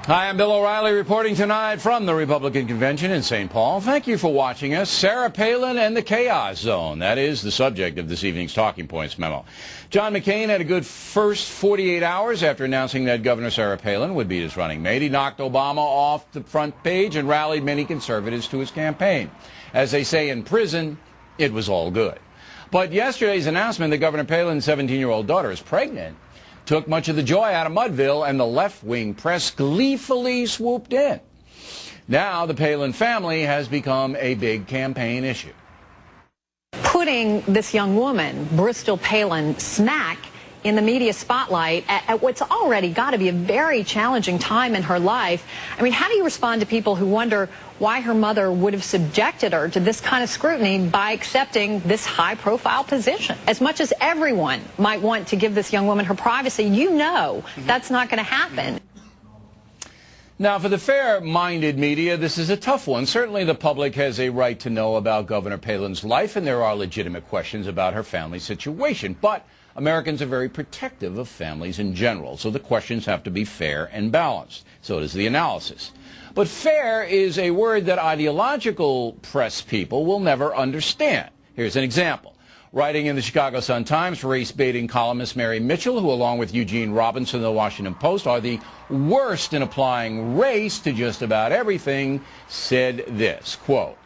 Hi, I'm Bill O'Reilly reporting tonight from the Republican Convention in St. Paul. Thank you for watching us. Sarah Palin and the Chaos Zone. That is the subject of this evening's Talking Points memo. John McCain had a good first 48 hours after announcing that Governor Sarah Palin would be his running mate. He knocked Obama off the front page and rallied many conservatives to his campaign. As they say in prison, it was all good. But yesterday's announcement that Governor Palin's 17-year-old daughter is pregnant took much of the joy out of Mudville, and the left-wing press gleefully swooped in. Now the Palin family has become a big campaign issue. Putting this young woman, Bristol Palin, smack in the media spotlight at what's already got to be a very challenging time in her life. I mean, how do you respond to people who wonder why her mother would have subjected her to this kind of scrutiny by accepting this high-profile position? As much as everyone might want to give this young woman her privacy, you know that's not going to happen. Now, for the fair-minded media, this is a tough one. Certainly the public has a right to know about Governor Palin's life, and there are legitimate questions about her family situation. But Americans are very protective of families in general, so the questions have to be fair and balanced. So does the analysis. But fair is a word that ideological press people will never understand. Here's an example. Writing in the Chicago Sun-Times, race-baiting columnist Mary Mitchell, who along with Eugene Robinson of the Washington Post are the worst in applying race to just about everything, said this, quote,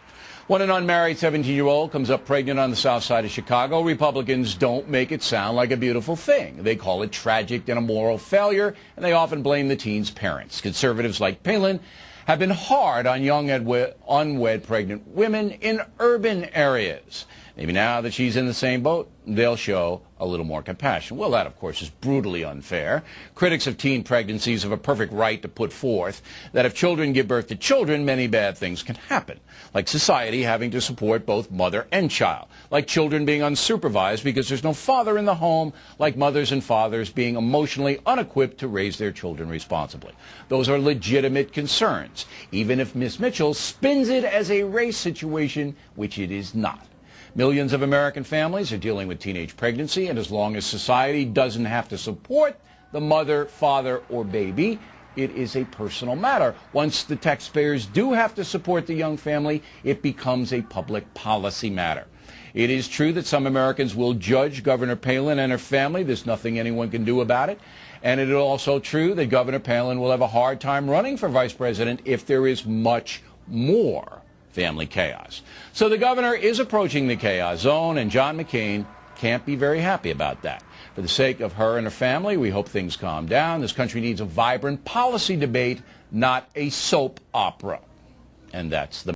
"When an unmarried 17-year-old comes up pregnant on the south side of Chicago, Republicans don't make it sound like a beautiful thing. They call it tragic and a moral failure, and they often blame the teen's parents. Conservatives like Palin have been hard on young unwed pregnant women in urban areas. Maybe now that she's in the same boat, they'll show a little more compassion." Well, that, of course, is brutally unfair. Critics of teen pregnancies have a perfect right to put forth that if children give birth to children, many bad things can happen, like society having to support both mother and child, like children being unsupervised because there's no father in the home, like mothers and fathers being emotionally unequipped to raise their children responsibly. Those are legitimate concerns, even if Ms. Mitchell spins it as a race situation, which it is not. Millions of American families are dealing with teenage pregnancy, and as long as society doesn't have to support the mother, father, or baby, it is a personal matter. Once the taxpayers do have to support the young family, it becomes a public policy matter. It is true that some Americans will judge Governor Palin and her family. There's nothing anyone can do about it. And it is also true that Governor Palin will have a hard time running for vice president if there is much more family chaos. So the governor is approaching the chaos zone, and John McCain can't be very happy about that. For the sake of her and her family, we hope things calm down. This country needs a vibrant policy debate, not a soap opera. And that's the